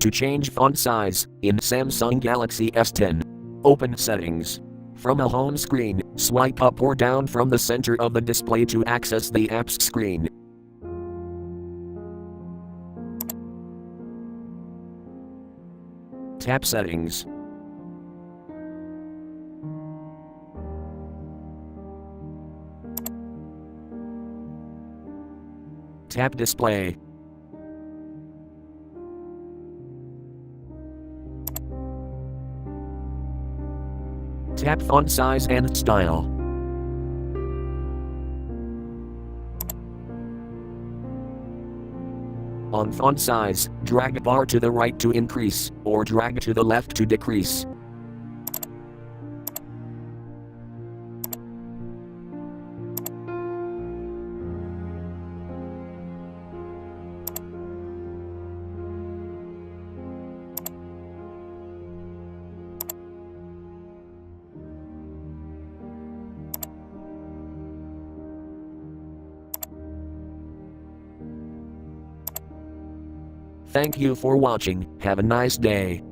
to change font size in Samsung Galaxy S10. Open Settings. From a home screen, swipe up or down from the center of the display to access the apps screen. Tap Settings. Tap Display. Tap Font Size and Style. On font size, drag bar to the right to increase, or drag to the left to decrease. Thank you for watching. Have a nice day.